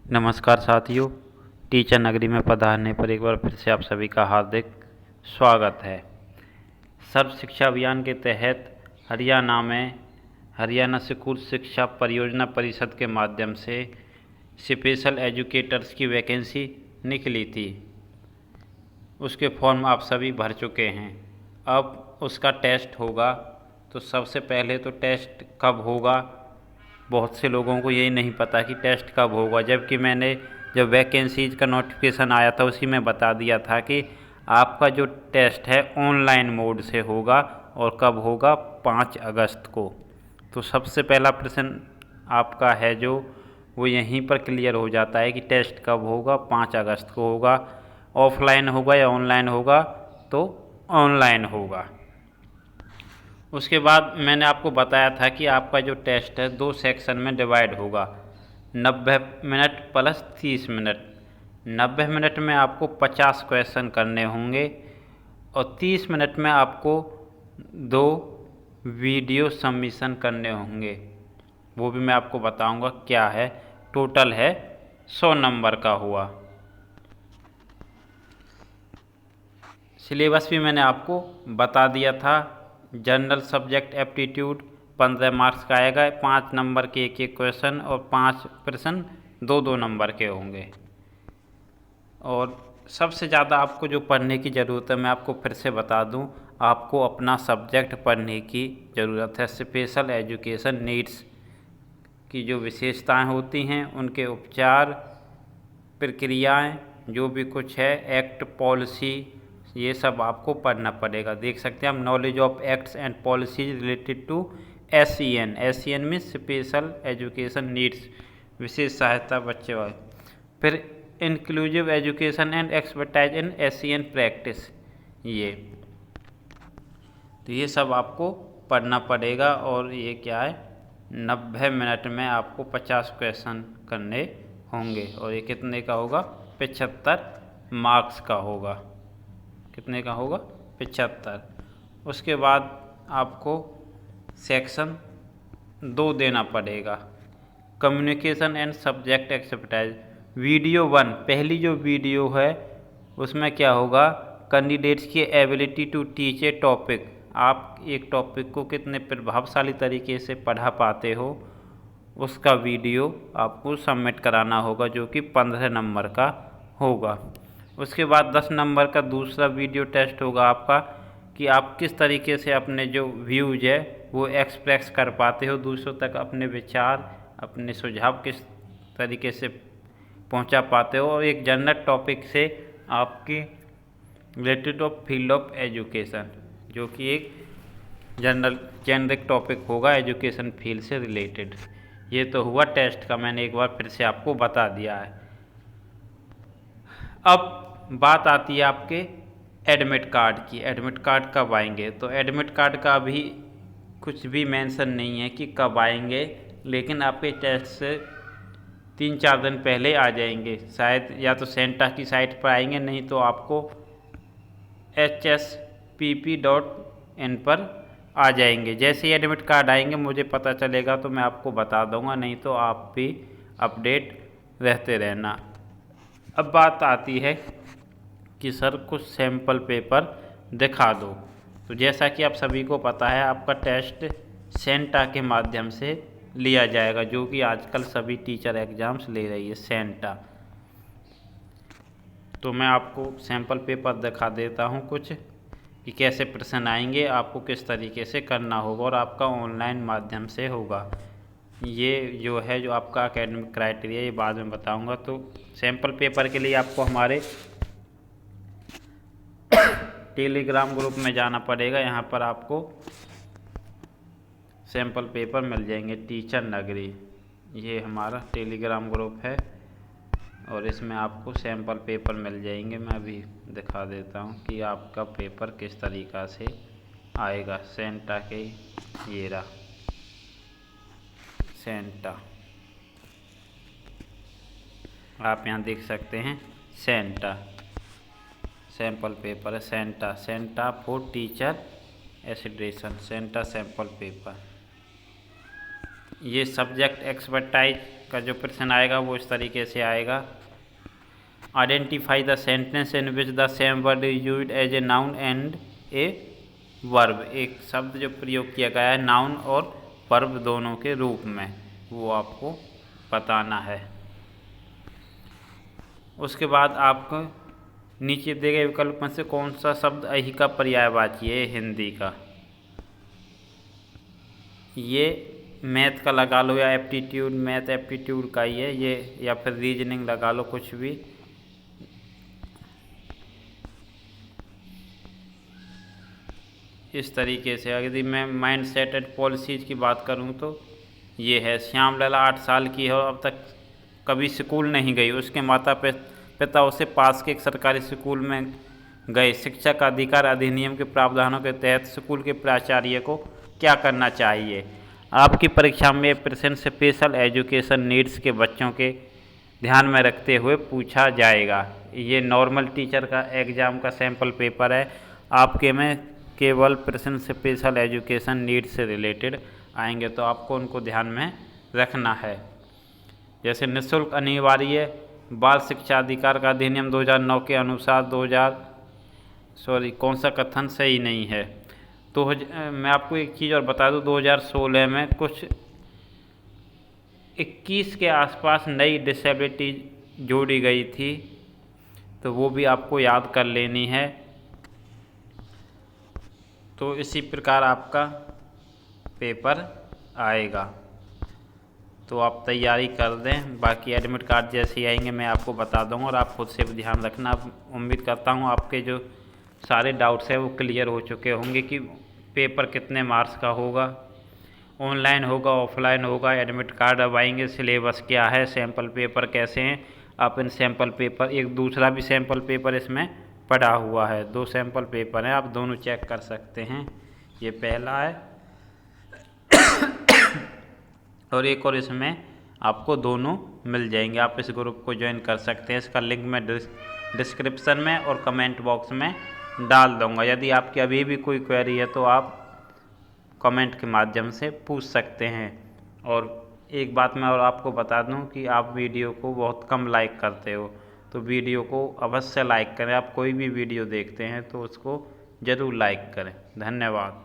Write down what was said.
नमस्कार साथियों, टीचर नगरी में पधारने पर एक बार फिर से आप सभी का हार्दिक स्वागत है। सर्व शिक्षा अभियान के तहत हरियाणा में हरियाणा स्कूल शिक्षा परियोजना परिषद के माध्यम से स्पेशल एजुकेटर्स की वैकेंसी निकली थी। उसके फॉर्म आप सभी भर चुके हैं। अब उसका टेस्ट होगा। तो सबसे पहले तो टेस्ट कब होगा, बहुत से लोगों को यही नहीं पता कि टेस्ट कब होगा, जबकि मैंने जब वैकेंसीज का नोटिफिकेशन आया था उसी में बता दिया था कि आपका जो टेस्ट है ऑनलाइन मोड से होगा और कब होगा 5 अगस्त को। तो सबसे पहला प्रश्न आपका है जो वो यहीं पर क्लियर हो जाता है कि टेस्ट कब होगा, 5 अगस्त को होगा। ऑफलाइन होगा या ऑनलाइन होगा, तो ऑनलाइन होगा। उसके बाद मैंने आपको बताया था कि आपका जो टेस्ट है 2 सेक्शन में डिवाइड होगा, 90 मिनट प्लस 30 मिनट। 90 मिनट में आपको 50 क्वेश्चन करने होंगे और 30 मिनट में आपको 2 वीडियो सबमिशन करने होंगे। वो भी मैं आपको बताऊंगा क्या है। टोटल है 100 नंबर का हुआ। सिलेबस भी मैंने आपको बता दिया था। जनरल सब्जेक्ट एप्टीट्यूड 15 मार्क्स का आएगा, 5 नंबर के एक क्वेश्चन और 5 प्रश्न 2-2 नंबर के होंगे। और सबसे ज़्यादा आपको जो पढ़ने की ज़रूरत है, मैं आपको फिर से बता दूं, आपको अपना सब्जेक्ट पढ़ने की ज़रूरत है। स्पेशल एजुकेशन नीड्स की जो विशेषताएं होती हैं, उनके उपचार, प्रक्रियाएं, जो भी कुछ है, एक्ट, पॉलिसी, ये सब आपको पढ़ना पड़ेगा। देख सकते हैं हम, knowledge of acts and policies related to SEN। SEN में स्पेशल एजुकेशन नीड्स, विशेष सहायता बच्चे वाले। फिर inclusive education and expertise in SEN practice, तो ये सब आपको पढ़ना पड़ेगा। और ये क्या है, 90 मिनट में आपको 50 क्वेश्चन करने होंगे और ये कितने का होगा, 75 मार्क्स का होगा। कितने का होगा, 75। उसके बाद आपको सेक्शन 2 देना पड़ेगा, communication and subject expertise. Video 1, पहली जो वीडियो है उसमें क्या होगा, कैंडिडेट्स की ability to teach a topic. आप एक टॉपिक को कितने प्रभावशाली तरीके से पढ़ा पाते हो, उसका वीडियो आपको सबमिट कराना होगा, जो कि 15 नंबर का होगा। उसके बाद 10 नंबर का दूसरा वीडियो टेस्ट होगा आपका, कि आप किस तरीके से अपने जो व्यूज है वो एक्सप्रेस कर पाते हो दूसरों तक, अपने विचार, अपने सुझाव किस तरीके से पहुंचा पाते हो। और एक जनरल टॉपिक से आपकी related of field of education, जो कि एक जनरल जेनरिक टॉपिक होगा एजुकेशन फील्ड से रिलेटेड। ये तो हुआ टेस्ट का, मैंने एक बार फिर से आपको बता दिया है। अब बात आती है आपके एडमिट कार्ड की। एडमिट कार्ड कब आएंगे, तो एडमिट कार्ड का अभी कुछ भी मेंशन नहीं है कि कब आएंगे, लेकिन आपके टेस्ट से 3-4 दिन पहले आ जाएंगे। शायद या तो सेंटा की साइट पर आएंगे, नहीं तो आपको hspp.in पर आ जाएंगे। जैसे ही एडमिट कार्ड आएंगे मुझे पता चलेगा तो मैं आपको बता दूंगा, नहीं तो आप भी अपडेट रहते रहना। अब बात आती है कि सर कुछ सैम्पल पेपर दिखा दो। तो जैसा कि आप सभी को पता है, आपका टेस्ट सेंटा के माध्यम से लिया जाएगा, जो कि आजकल सभी टीचर एग्ज़ाम्स ले रही है, सेंटा। तो मैं आपको सैम्पल पेपर दिखा देता हूँ कुछ, कि कैसे प्रश्न आएंगे, आपको किस तरीके से करना होगा, और आपका ऑनलाइन माध्यम से होगा। ये जो है, जो आपका एकेडमिक क्राइटेरिया, ये बाद में बताऊंगा। तो सैम्पल पेपर के लिए आपको हमारे टेलीग्राम ग्रुप में जाना पड़ेगा। यहाँ पर आपको सैम्पल पेपर मिल जाएंगे, टीचर नगरी, ये हमारा टेलीग्राम ग्रुप है और इसमें आपको सैम्पल पेपर मिल जाएंगे। मैं अभी दिखा देता हूँ कि आपका पेपर किस तरीक़ा से आएगा। सेंटा के, ये रहा सेंटा, आप यहाँ देख सकते हैं सेंटा, सैम्पल पेपर है सेंटा, सेंटा फॉर टीचर एसिड्रेशन, सेंटा सैम्पल पेपर। ये सब्जेक्ट एक्सपर्टाइज का जो प्रश्न आएगा वो इस तरीके से आएगा। Identify the sentence in which the same word is used as a noun and a verb. एक शब्द जो प्रयोग किया गया है नाउन और वर्ब दोनों के रूप में, वो आपको बताना है। उसके बाद आपको नीचे दिए गए विकल्प में से कौन सा शब्द अहि का पर्यायवाची है हिंदी का। ये मैथ का लगा लो या एप्टीट्यूड, मैथ एप्टीट्यूड का ही है ये, या फिर रीजनिंग लगा लो, कुछ भी। इस तरीके से यदि मैं माइंड सेट एंड पॉलिसीज की बात करूं तो ये है, श्यामलला 8 साल की है और अब तक कभी स्कूल नहीं गई। उसके माता पिता उसे पास के एक सरकारी स्कूल में गए। शिक्षा का अधिकार अधिनियम के प्रावधानों के तहत स्कूल के प्राचार्य को क्या करना चाहिए। आपकी परीक्षा में प्रश्न स्पेशल एजुकेशन नीड्स के बच्चों के ध्यान में रखते हुए पूछा जाएगा। ये नॉर्मल टीचर का एग्ज़ाम का सैम्पल पेपर है। आपके में केवल प्रश्न स्पेशल एजुकेशन नीड्स से रिलेटेड आएंगे, तो आपको उनको ध्यान में रखना है। जैसे निःशुल्क अनिवार्य बाल शिक्षा अधिकार का अधिनियम 2009 के अनुसार कौन सा कथन सही नहीं है। तो मैं आपको एक चीज़ और बता दूं, 2016 में कुछ 21 के आसपास नई डिसेबिलिटी जोड़ी गई थी, तो वो भी आपको याद कर लेनी है। तो इसी प्रकार आपका पेपर आएगा, तो आप तैयारी कर दें। बाकी एडमिट कार्ड जैसे ही आएंगे मैं आपको बता दूंगा, और आप खुद से भी ध्यान रखना। उम्मीद करता हूँ आपके जो सारे डाउट्स हैं वो क्लियर हो चुके होंगे कि पेपर कितने मार्क्स का होगा, ऑनलाइन होगा, ऑफलाइन होगा, एडमिट कार्ड अब आएंगे, सिलेबस क्या है, सैम्पल पेपर कैसे हैं। आप इन सैम्पल पेपर, एक दूसरा भी सैम्पल पेपर इसमें पड़ा हुआ है, 2 सैम्पल पेपर हैं, आप दोनों चेक कर सकते हैं। ये पहला है और एक और इसमें आपको दोनों मिल जाएंगे। आप इस ग्रुप को ज्वाइन कर सकते हैं। इसका लिंक मैं डिस्क्रिप्शन में और कमेंट बॉक्स में डाल दूंगा। यदि आपकी अभी भी कोई क्वेरी है तो आप कमेंट के माध्यम से पूछ सकते हैं। और एक बात मैं और आपको बता दूं कि आप वीडियो को बहुत कम लाइक करते हो, तो वीडियो को अवश्य लाइक करें। आप कोई भी वीडियो देखते हैं तो उसको ज़रूर लाइक करें। धन्यवाद।